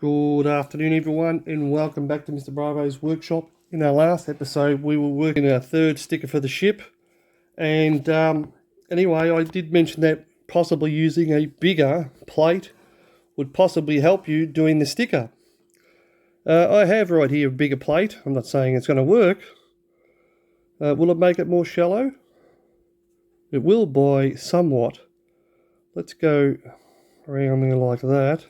Good afternoon, everyone, and welcome back to Mr. Bravo's workshop. In our last episode, we were working our third sticker for the ship, and anyway, I did mention that possibly using a bigger plate would possibly help you doing the sticker. I have right here a bigger plate. I'm not saying it's going to work. Will it make it more shallow? It will by somewhat. Let's go around there like that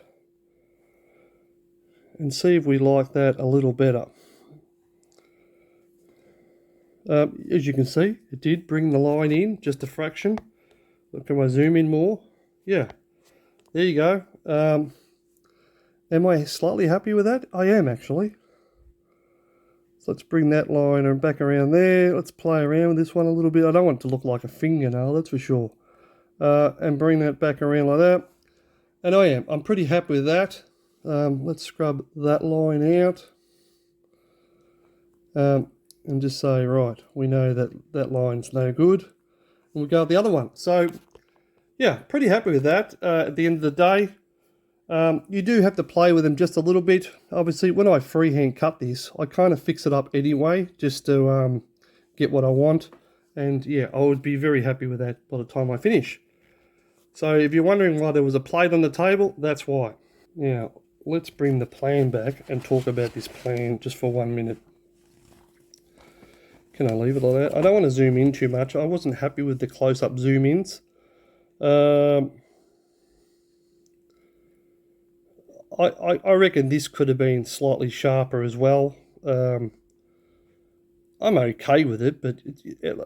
and see if we like that a little better. As you can see, it did bring the line in just a fraction. Look, can I zoom in more? Yeah, there you go. Am I slightly happy with that? I am, actually. So let's bring that line back around there. Let's play around with this one a little bit. I don't want it to look like a fingernail, that's for sure. And bring that back around like that. And I'm pretty happy with that. Let's scrub that line out. And just say, right, we know that that line's no good. And we'll go with the other one. So, yeah, pretty happy with that. At the end of the day, you do have to play with them just a little bit. Obviously, when I freehand cut this, I kind of fix it up anyway, just to get what I want. And yeah, I would be very happy with that by the time I finish. So if you're wondering why there was a plate on the table, that's why. Now, let's bring the plan back and talk about this plan just for 1 minute. Can I leave it like that? I don't want to zoom in too much. I wasn't happy with the close-up zoom-ins. I reckon this could have been slightly sharper as well. I'm okay with it, but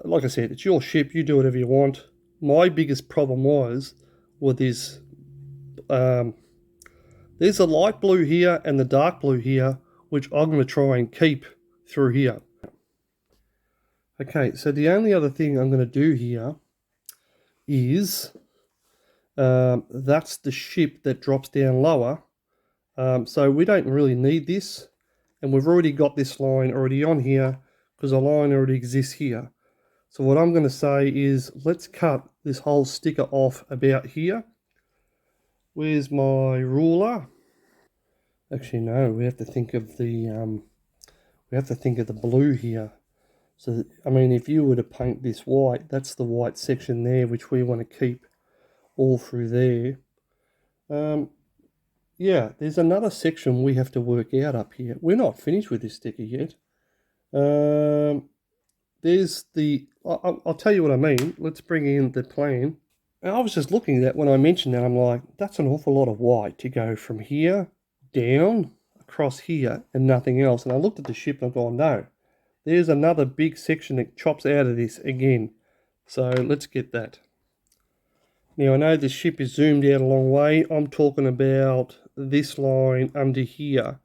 like I said, it's your ship. You do whatever you want. My biggest problem was with this. There's a light blue here and the dark blue here, which I'm going to try and keep through here. Okay, so the only other thing I'm going to do here is that's the ship that drops down lower. So we don't really need this, and we've already got this line already on here because a line already exists here. So what I'm going to say is let's cut this whole sticker off about here. Where's my ruler? Actually, no, we have to think of the blue here. So, I mean, if you were to paint this white, that's the white section there, which we want to keep all through there. Yeah, there's another section we have to work out up here. We're not finished with this sticker yet. There's the, I'll tell you what I mean. Let's bring in the plan. And I was just looking at that when I mentioned that. I'm like, that's an awful lot of white to go from here down across here and nothing else. And I looked at the ship and I've gone, no. There's another big section that chops out of this again. So let's get that. Now I know the ship is zoomed out a long way. I'm talking about this line under here.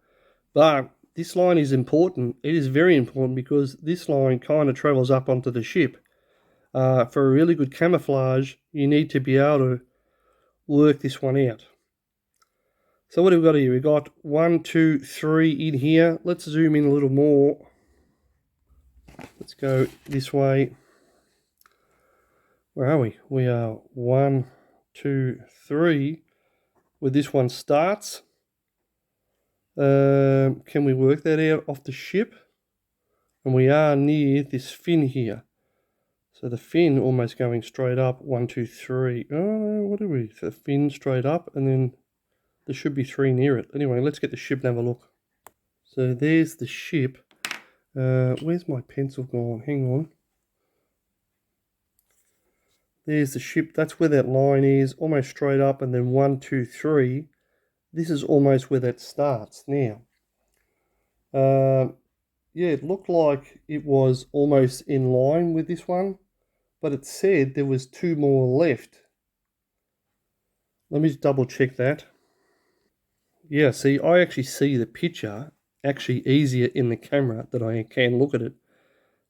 But this line is important. It is very important because this line kind of travels up onto the ship. For a really good camouflage, you need to be able to work this one out. So what have we got here? We've got 1, 2, 3 in here. Let's zoom in a little more. Let's go this way. Where are we? We are 1, 2, 3. Where this one starts. Can we work that out off the ship? And we are near this fin here. So the fin almost going straight up. 1, 2, 3. Oh, what are we? The fin straight up, and then there should be 3 near it. Anyway, let's get the ship and have a look. So there's the ship. Where's my pencil gone? Hang on. There's the ship. That's where that line is, almost straight up, and then 1, 2, 3. This is almost where that starts now. Yeah, it looked like it was almost in line with this one, but it said there was 2 more left. Let me just double check that. Yeah, see, I actually see the picture actually easier in the camera than I can look at it.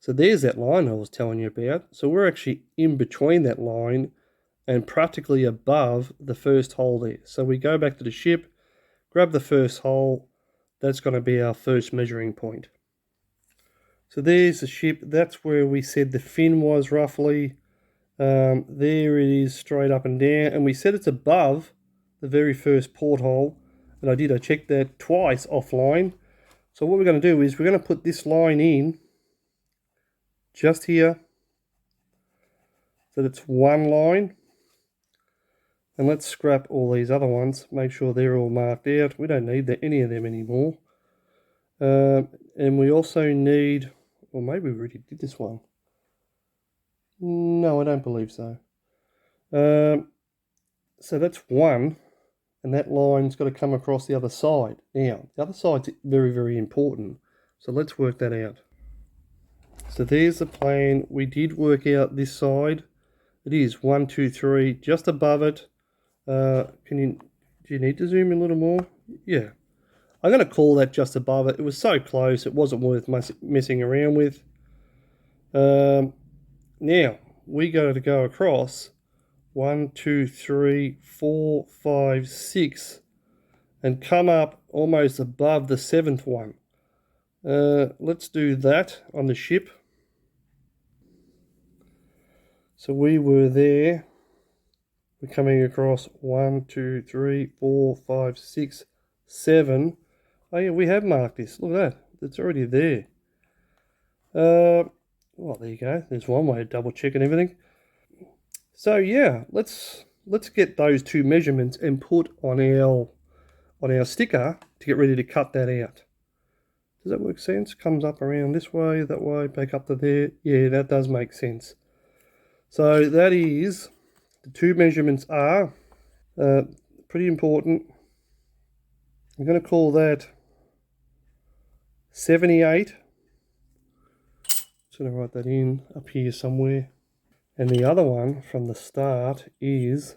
So there's that line I was telling you about. So we're actually in between that line and practically above the first hole there. So we go back to the ship, grab the first hole. That's going to be our first measuring point. So there's the ship. That's where we said the fin was roughly. There it is straight up and down. And we said it's above the very first porthole. And I checked that twice offline. So what we're going to do is we're going to put this line in just here, so it's one line. And let's scrap all these other ones, make sure they're all marked out. We don't need any of them anymore. And we also need, or maybe we already did this one. No, I don't believe so. So that's one, and that line's got to come across the other side. Now, the other side's very, very important. So let's work that out. So there's the plane. We did work out this side. It is 1, 2, 3, just above it. Do you need to zoom in a little more? Yeah. I'm going to call that just above it. It was so close, it wasn't worth messing around with. Now, we got to go across 1, 2, 3, 4, 5, 6, and come up almost above the 7th one. Let's do that on the ship. So we were there. We're coming across 1, 2, 3, 4, 5, 6, 7. Oh yeah, we have marked this. Look at that. It's already there. Well, there you go. There's one way of double checking everything. So yeah, let's get those two measurements and put on our sticker to get ready to cut that out. Does that make sense? Comes up around this way, that way, back up to there. Yeah, that does make sense. So that is, the two measurements are pretty important. I'm going to call that 78. Just going to write that in up here somewhere. And the other one from the start is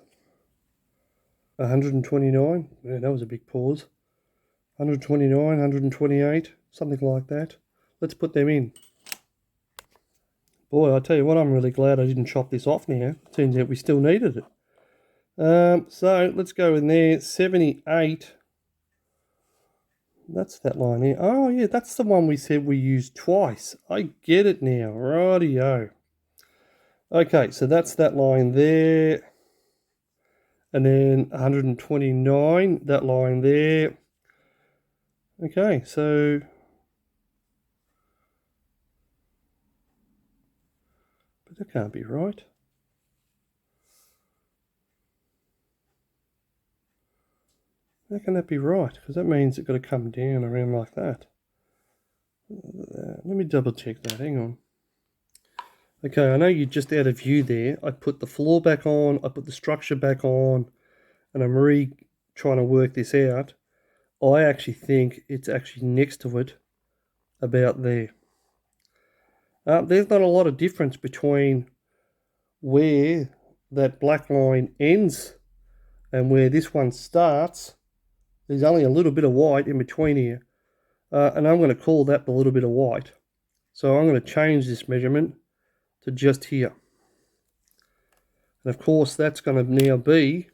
129. Yeah, that was a big pause. 129, 128, something like that. Let's put them in. Boy, I tell you what, I'm really glad I didn't chop this off now. Turns out we still needed it. So let's go in there. 78. That's that line here. Oh yeah, that's the one we said we used twice. I get it now. Rightio. Okay, so that's that line there. And then 129, that line there. Okay, so but that can't be right. How can that be right? Because that means it's got to come down around like that. Let me double check that. Hang on. Okay, I know you're just out of view there. I put the floor back on, I put the structure back on, and I'm trying to work this out. I actually think it's actually next to it, about there. There's not a lot of difference between where that black line ends and where this one starts. There's only a little bit of white in between here. And I'm going to call that the little bit of white. So I'm going to change this measurement to just here. And of course that's going to now be,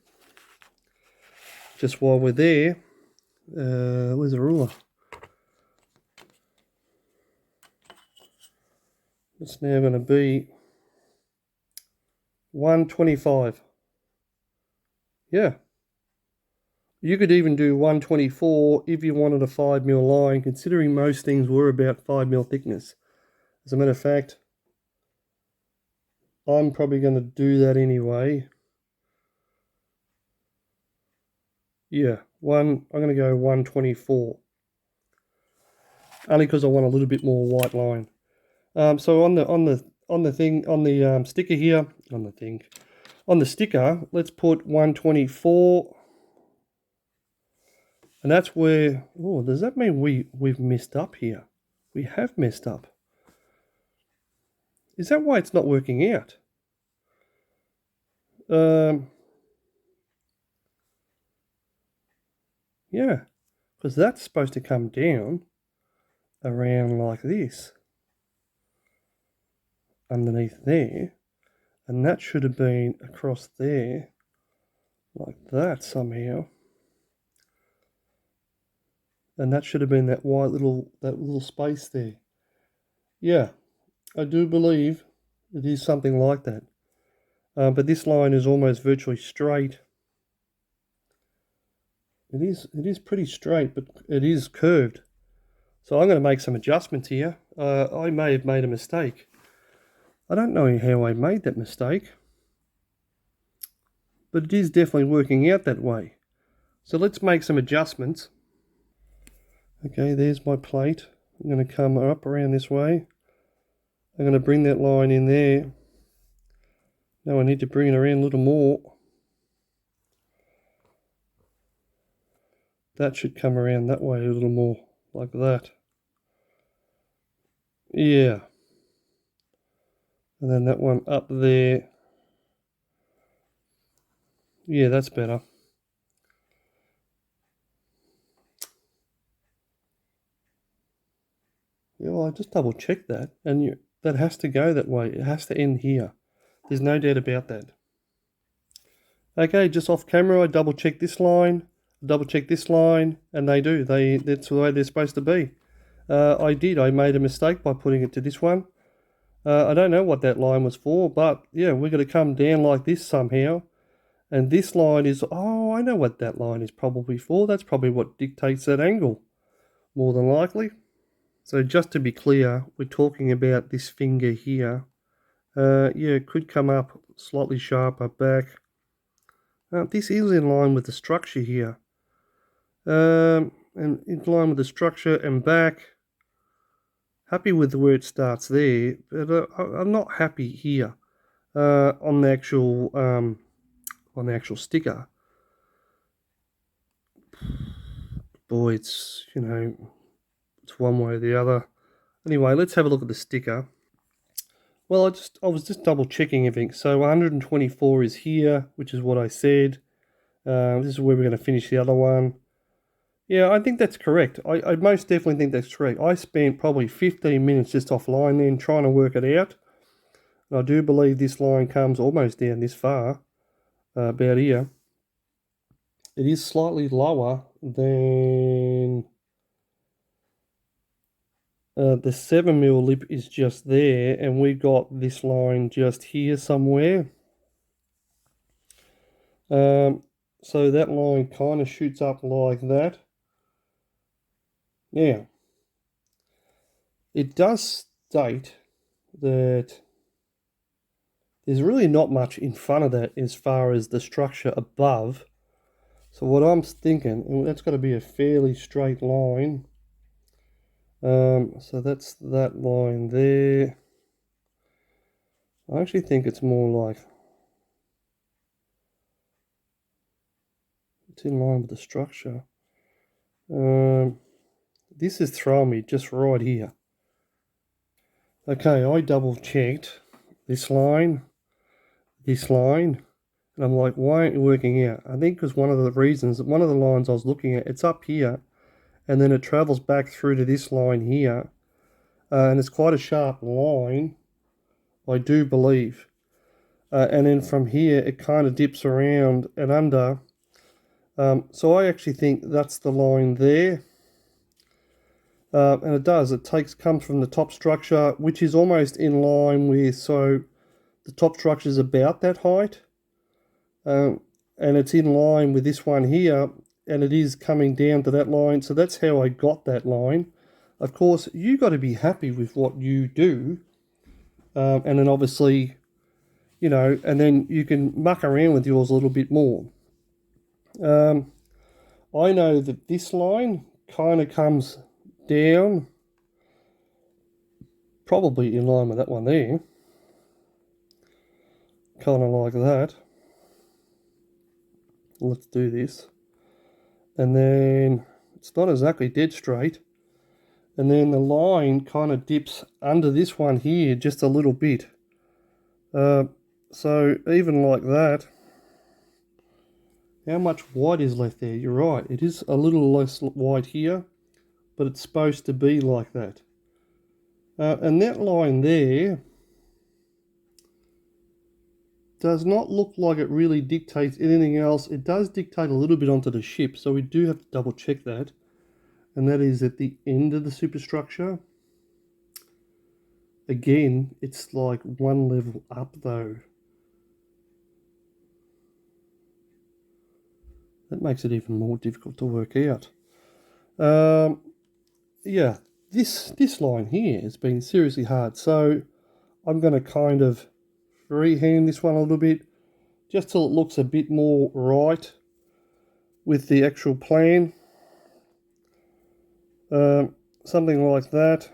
just while we're there, where's the ruler? It's now going to be 125. Yeah. You could even do 124 if you wanted a 5mm line, considering most things were about 5mm thickness. As a matter of fact, I'm probably going to do that anyway. Yeah, I'm going to go 124. Only because I want a little bit more white line. So on the sticker here, on the sticker, let's put 124. And that's where, oh, does that mean we've messed up here? We have messed up. Is that why it's not working out? Yeah, because that's supposed to come down around like this, underneath there, and that should have been across there, like that somehow. And that should have been that little space there. Yeah, I do believe it is something like that. But this line is almost virtually straight. It is pretty straight, but it is curved. So I'm going to make some adjustments here. I may have made a mistake. I don't know how I made that mistake, but it is definitely working out that way. So let's make some adjustments. Okay, there's my plate. I'm going to come up around this way. I'm going to bring that line in there. Now I need to bring it around a little more. That should come around that way a little more, like that. Yeah. And then that one up there. Yeah, that's better. Yeah, well, I just double checked that, and that has to go that way. It has to end here. There's no doubt about that. Okay, just off camera, I double check this line, double check this line, and they do. That's the way they're supposed to be. I made a mistake by putting it to this one. I don't know what that line was for, but yeah, we're going to come down like this somehow. And this line is, oh, I know what that line is probably for. That's probably what dictates that angle, more than likely. So just to be clear, we're talking about this finger here. Yeah, it could come up slightly sharper back. This is in line with the structure here. And in line with the structure and back. Happy with where it starts there, but I'm not happy here on the actual sticker. Boy, it's it's one way or the other. Anyway, let's have a look at the sticker. Well, I was just double checking everything. So 124 is here, which is what I said. This is where we're going to finish the other one. Yeah, I think that's correct. I most definitely think that's correct. I spent probably 15 minutes just offline then trying to work it out. And I do believe this line comes almost down this far, about here. It is slightly lower than the 7mm lip is just there, and we got this line just here somewhere. So that line kind of shoots up like that. Now, it does state that there's really not much in front of that as far as the structure above. So what I'm thinking, and that's got to be a fairly straight line. So that's that line there. I actually think it's more like it's in line with the structure. This is throwing me just right here. Okay, I double checked this line, and I'm like, why ain't it working out? I think because one of the lines I was looking at, it's up here, and then it travels back through to this line here, and it's quite a sharp line, I do believe. And then from here, it kind of dips around and under. So I actually think that's the line there. And it does. Comes from the top structure, which is almost in line with, so the top structure is about that height. And it's in line with this one here, and it is coming down to that line. So that's how I got that line. Of course, you got to be happy with what you do. And then obviously, and then you can muck around with yours a little bit more. I know that this line kind of comes down, probably in line with that one there, kind of like that. Let's do this, and then it's not exactly dead straight, and then the line kind of dips under this one here just a little bit. So even like that, how much white is left there? You're right, it is a little less white here, but it's supposed to be like that. And that line there does not look like it really dictates anything else. It does dictate a little bit onto the ship, so we do have to double check that. And that is at the end of the superstructure. Again, it's like one level up though. That makes it even more difficult to work out. Yeah, this line here has been seriously hard, so I'm going to kind of freehand this one a little bit, just till it looks a bit more right with the actual plan. Something like that.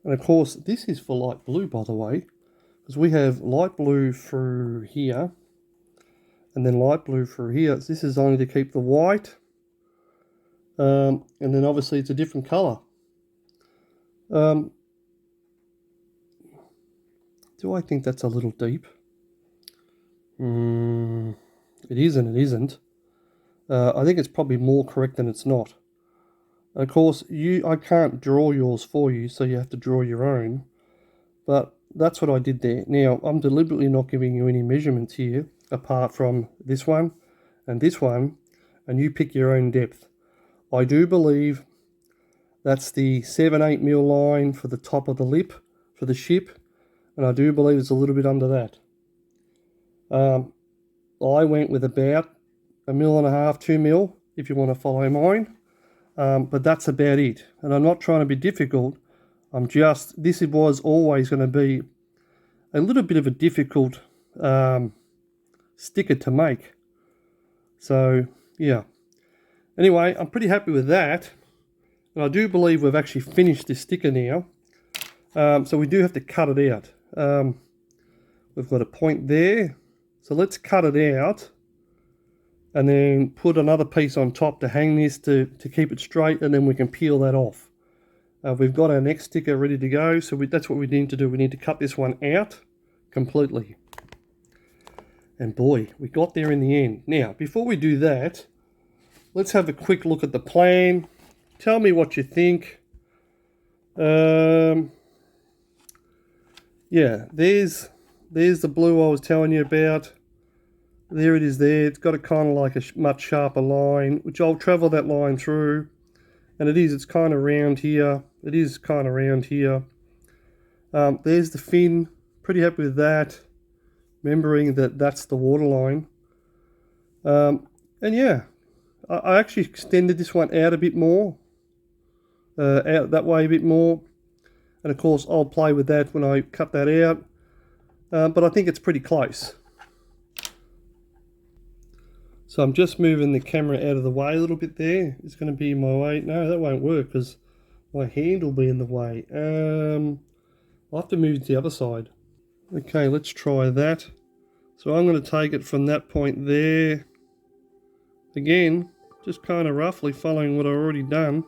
And of course, this is for light blue, by the way, because we have light blue through here, and then light blue through here. This is only to keep the white, and then obviously it's a different color. Do I think that's a little deep? It is and it isn't. I think it's probably more correct than it's not. Of course, I can't draw yours for you, so you have to draw your own. But that's what I did there. Now, I'm deliberately not giving you any measurements here, apart from this one, and you pick your own depth. I do believe that's the 7-8 mil line for the top of the lip for the ship, and I do believe it's a little bit under that. I went with about 1.5 mil, 2 mil, if you want to follow mine. But that's about it. And I'm not trying to be difficult. This was always going to be a little bit of a difficult sticker to make. So, yeah. Anyway, I'm pretty happy with that. And I do believe we've actually finished this sticker now. So we do have to cut it out. We've got a point there. So let's cut it out. And then put another piece on top to hang this to keep it straight, and then we can peel that off. We've got our next sticker ready to go, so that's what we need to do. We need to cut this one out completely. And boy, we got there in the end. Now, before we do that, let's have a quick look at the plan. Tell me what you think. Yeah, there's the blue I was telling you about. There it is there. It's got a kind of like a much sharper line, which I'll travel that line through. And it's kind of round here. It is kind of round here. There's the fin. Pretty happy with that. Remembering that that's the waterline. And yeah, I actually extended this one out a bit more. Out that way a bit more. And of course, I'll play with that when I cut that out. But I think it's pretty close. So I'm just moving the camera out of the way a little bit there. It's going to be in my way. No, that won't work because my hand will be in the way. I'll have to move it to the other side. Okay, let's try that. So I'm going to take it from that point there. Again, just kind of roughly following what I've already done.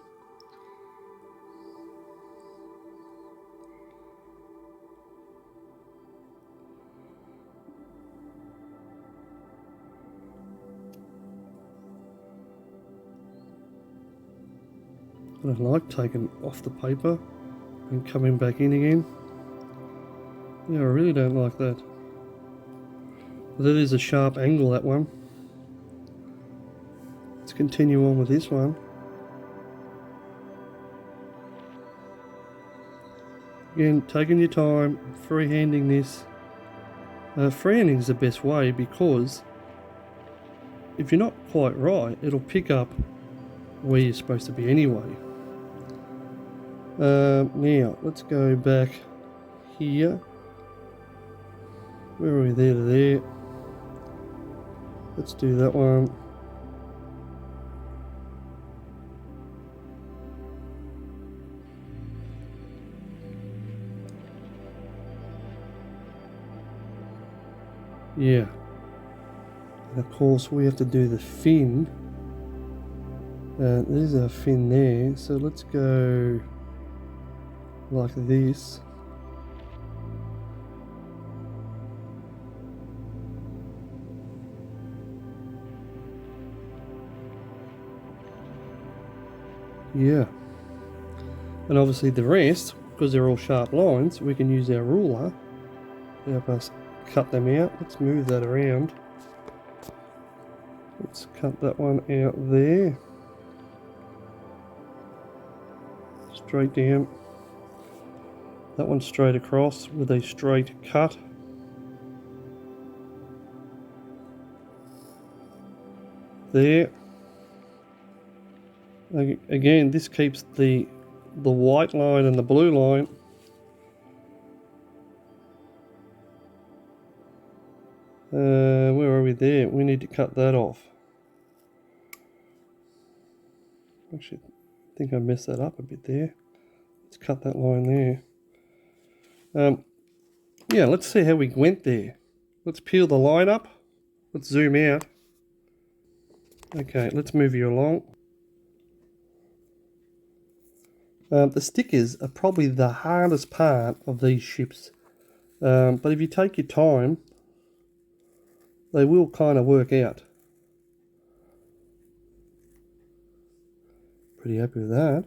I don't like taking off the paper and coming back in again. Yeah, I really don't like that. That is a sharp angle, that one. Let's continue on with this one. Again, taking your time, freehanding this. Freehanding is the best way because if you're not quite right, it'll pick up where you're supposed to be anyway. Now, let's go back here. Where are we? There to there. Let's do that one. Yeah. And of course, we have to do the fin. There's our fin there. So let's go like this. Yeah. And obviously the rest, because they're all sharp lines, we can use our ruler to help us cut them out. Let's move that around. Let's cut that one out there. Straight down. That one straight across with a straight cut. there. Again, this keeps the white line and the blue line. Where are we there? We need to cut that off. Actually, I think I messed that up a bit there. Let's cut that line there. Yeah, let's see how we went there. Let's peel the line up. Let's zoom out. Okay, let's move you along. The stickers are probably the hardest part of these ships. But if you take your time, they will kind of work out. Pretty happy with that.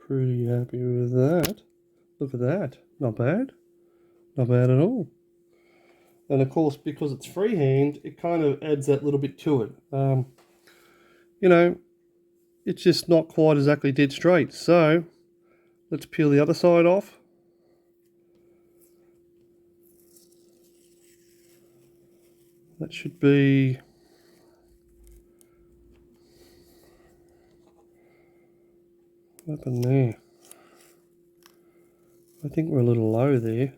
Pretty happy with that. Look at that. Not bad. Not bad at all. And of course, because it's freehand, it kind of adds that little bit to it. You know, it's just not quite exactly dead straight. So let's peel the other side off. That should be... What happened there? I think we're a little low there.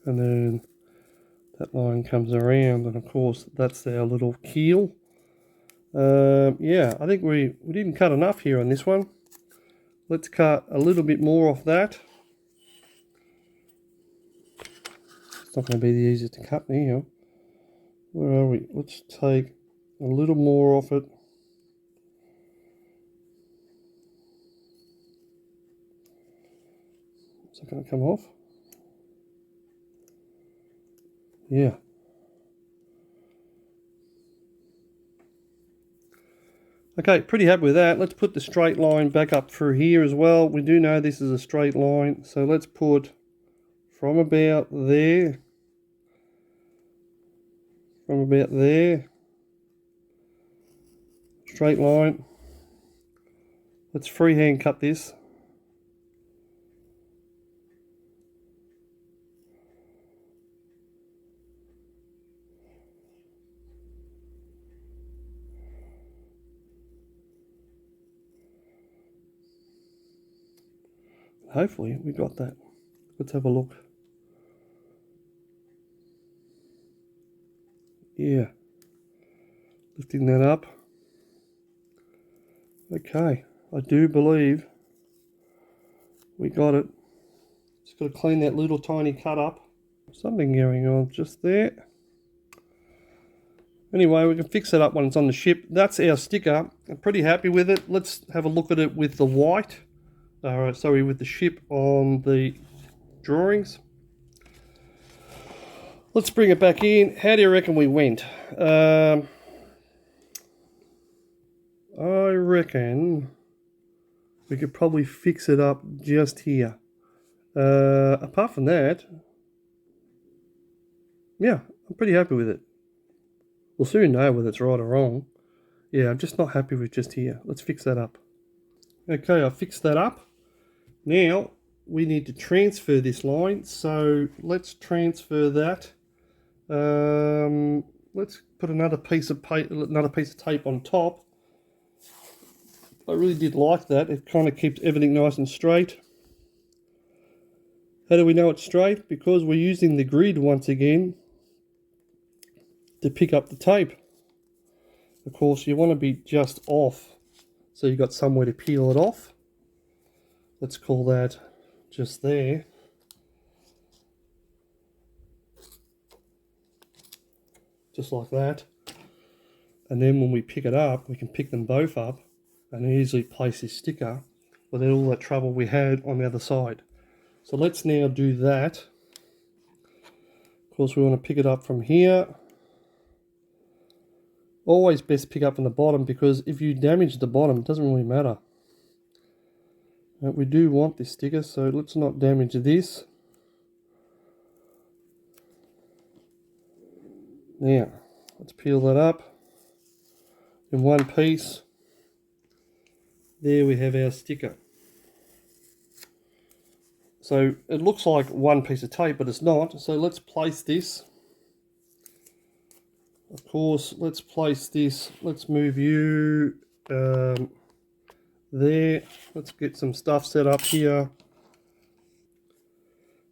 And then that line comes around, and of course that's our little keel. Yeah, I think we didn't cut enough here on this one. Let's cut a little bit more off that. It's not going to be the easiest to cut now. Where are we? Let's take a little more off it. Is that going to come off? Yeah. Okay, pretty happy with that. Let's put the straight line back up through here as well. We do know this is a straight line, so let's put from about there, straight line. Let's freehand cut this. Hopefully we got that. Let's have a look. Yeah. Lifting that up. Okay. I do believe we got it. Just got to clean that little tiny cut up. Something going on just there. Anyway, we can fix that up when it's on the ship. That's our sticker. I'm pretty happy with it. Let's have a look at it with the white. Sorry, with the ship on the drawings. Let's bring it back in. How do you reckon we went? I reckon we could probably fix it up just here. Apart from that, yeah, I'm pretty happy with it. We'll soon know whether it's right or wrong. Yeah, I'm just not happy with just here. Let's fix that up. Okay, I fixed that up. Now we need to transfer this line, so let's transfer that. Let's put another piece of tape on top. I really did like that. It kind of keeps everything nice and straight. How do we know it's straight? Because we're using the grid once again to pick up the tape. Of course, you want to be just off, so you've got somewhere to peel it off. Let's call that just there. Just like that. And then when we pick it up, we can pick them both up and easily place this sticker without all that trouble we had on the other side. So let's now do that. Of course, we want to pick it up from here. Always best pick up from the bottom, because if you damage the bottom, it doesn't really matter. We do want this sticker, so let's not damage this. Now, let's peel that up in one piece. There we have our sticker. So it looks like one piece of tape, but it's not. So let's place this. Of course, let's place this. Let's move you there. Let's get some stuff set up here.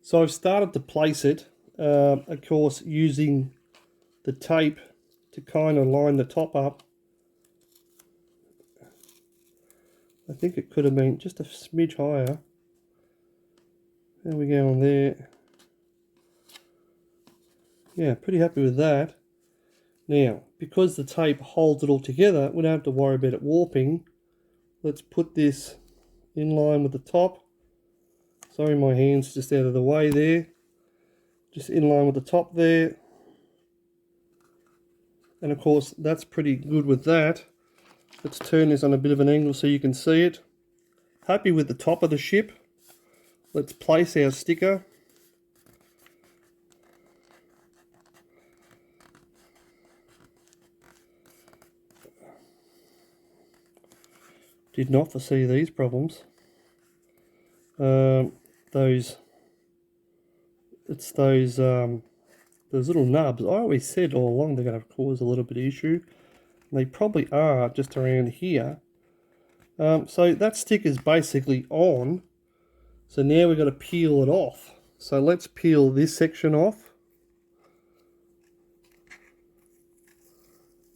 So I've started to place it, of course, using the tape to kind of line the top up. I think it could have been just a smidge higher. There we go on there. Yeah, pretty happy with that. Now, because the tape holds it all together, we don't have to worry about it warping. Let's put this in line with the top. Sorry, my hand's just out of the way there. Just in line with the top there. And of course, that's pretty good with that. Let's turn this on a bit of an angle so you can see it. Happy with the top of the ship. Let's place our sticker. Did not foresee these problems. Those little nubs. I always said all along they're going to cause a little bit of issue. And they probably are just around here. So that sticker's basically on. So now we've got to peel it off. So let's peel this section off.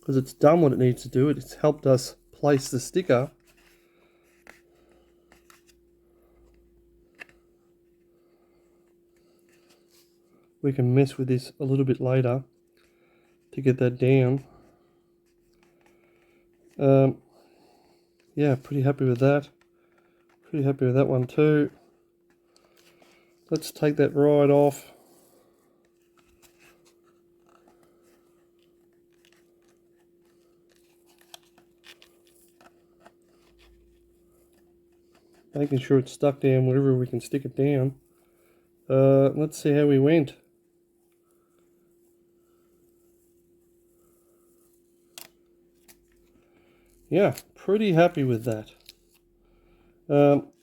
Because it's done what it needs to do. It's helped us place the sticker. We can mess with this a little bit later to get that down. Yeah, pretty happy with that. Pretty happy with that one too. Let's take that right off. Making sure it's stuck down wherever we can stick it down. Let's see how we went. Yeah, pretty happy with that.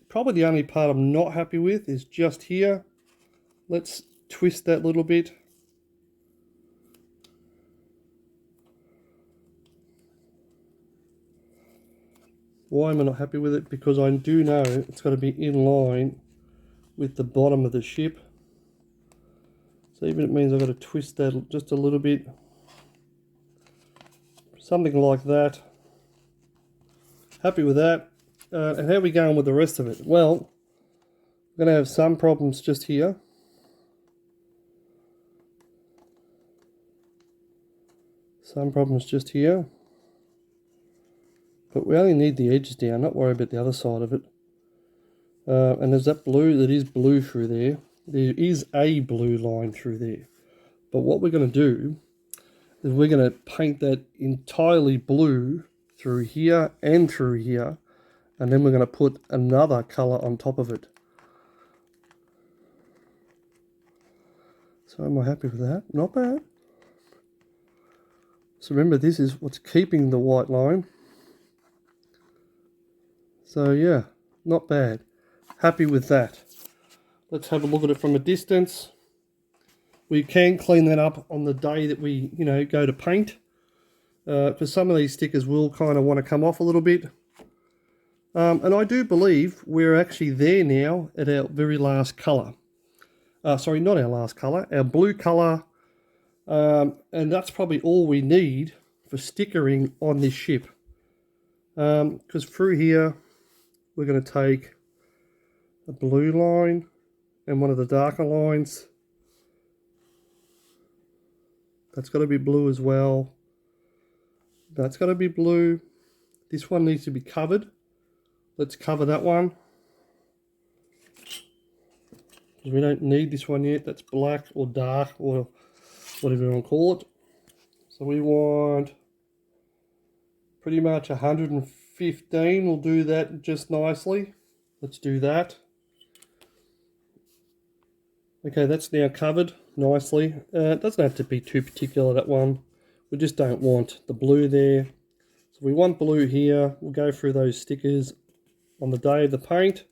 Probably the only part I'm not happy with is just here. Let's twist that a little bit. Why am I not happy with it? Because I do know it's got to be in line with the bottom of the ship. So even it means I've got to twist that just a little bit. Something like that. Happy with that. And how are we going with the rest of it? Well, we're going to have some problems just here. Some problems just here. But we only need the edges down, not worry about the other side of it. And there's that blue, that is blue through there. There is a blue line through there. But what we're going to do is we're going to paint that entirely blue through here and through here. And then we're going to put another colour on top of it. So am I happy with that? Not bad. So remember, this is what's keeping the white line. So yeah, not bad. Happy with that. Let's have a look at it from a distance. We can clean that up on the day that we, go to paint. Because some of these stickers will kind of want to come off a little bit. And I do believe we're actually there now at our very last colour. Sorry, not our last colour, our blue colour. And that's probably all we need for stickering on this ship. Because through here, we're going to take a blue line and one of the darker lines. That's got to be blue as well. That's got to be blue. This one needs to be covered. Let's cover that one. Because we don't need this one yet. That's black or dark or whatever you want to call it. So we want pretty much 115. We'll do that just nicely. Let's do that. Okay, that's now covered nicely. It doesn't have to be too particular, that one. We just don't want the blue there. So we want blue here. We'll go through those stickers on the day of the paint.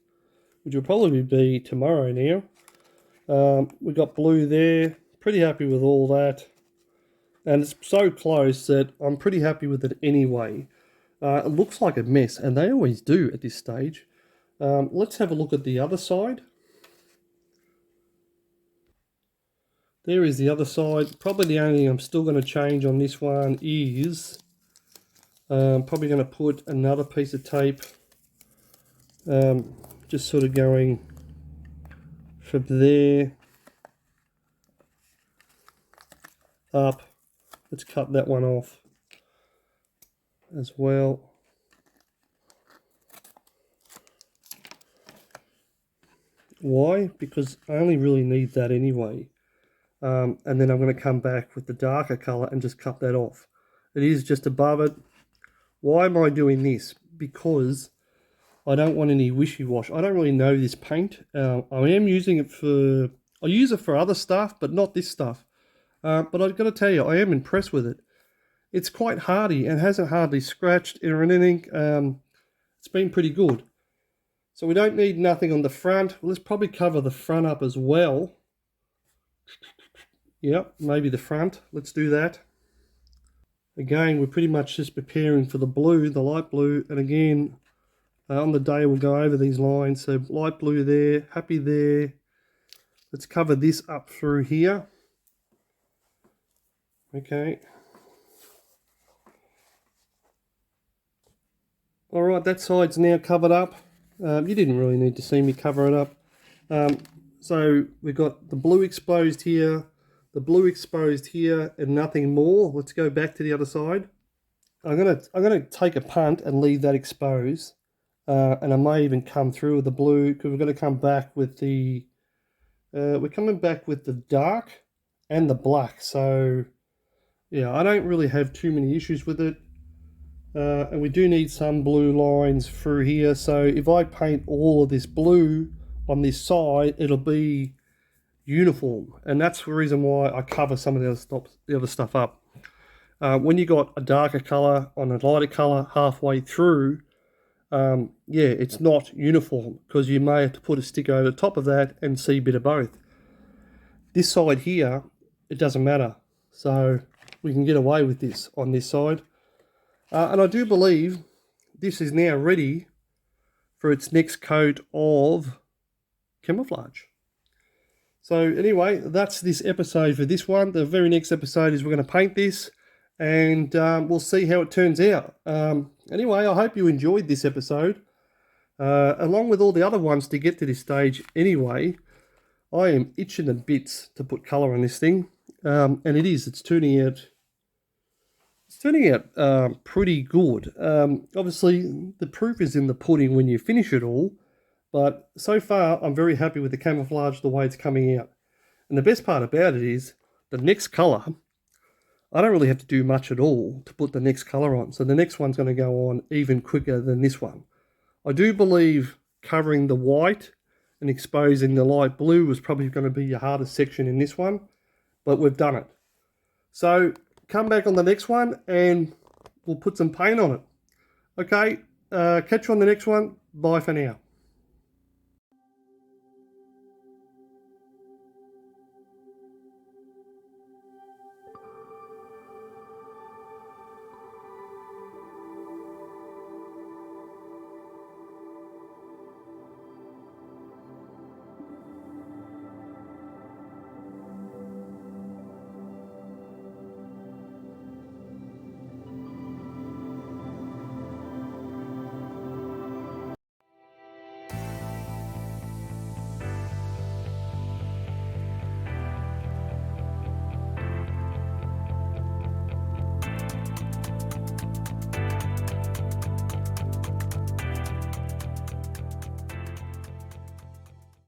which will probably be tomorrow now. We got blue there. Pretty happy with all that. And it's so close that I'm pretty happy with it anyway. It looks like a mess, and they always do at this stage. Let's have a look at the other side. There is the other side. Probably the only thing I'm still going to change on this one is probably going to put another piece of tape, just sort of going from there up. Let's cut that one off as well. Why? Because I only really need that anyway. And then I'm going to come back with the darker color and just cut that off. It is just above it. Why am I doing this? Because I don't want any wishy-wash. I don't really know this paint. I am using it for... I use it for other stuff, but not this stuff. But I've got to tell you, I am impressed with it. It's quite hardy and hasn't hardly scratched or anything. It's been pretty good. So we don't need nothing on the front. Let's probably cover the front up as well. Yep, maybe the front. Let's do that. Again, we're pretty much just preparing for the blue, the light blue. And again, on the day we'll go over these lines. So light blue there, happy there. Let's cover this up through here. Okay. All right, that side's now covered up. You didn't really need to see me cover it up. So we've got the blue exposed here, the blue exposed here, and nothing more. Let's go back to the other side. I'm gonna take a punt and leave that exposed, and I may even come through with the blue because we're going to come back with the. We're coming back with the dark and the black. So yeah, I don't really have too many issues with it. And we do need some blue lines through here. So if I paint all of this blue on this side, it'll be uniform. And that's the reason why I cover some of the other stuff up. When you got a darker color on a lighter color halfway through, yeah, it's not uniform because you may have to put a stick over the top of that and see a bit of both. This side here, it doesn't matter. So we can get away with this on this side. And I do believe this is now ready for its next coat of camouflage. So anyway, that's this episode for this one. The very next episode is we're going to paint this and we'll see how it turns out. Anyway, I hope you enjoyed this episode. Along with all the other ones to get to this stage anyway, I am itching to bits to put colour on this thing. And it's turning out... It's turning out pretty good. Obviously, the proof is in the pudding when you finish it all. But so far, I'm very happy with the camouflage, the way it's coming out. And the best part about it is, the next colour, I don't really have to do much at all to put the next colour on. So the next one's going to go on even quicker than this one. I do believe covering the white and exposing the light blue was probably going to be your hardest section in this one. But we've done it. So come back on the next one and we'll put some paint on it. Okay, catch you on the next one. Bye for now.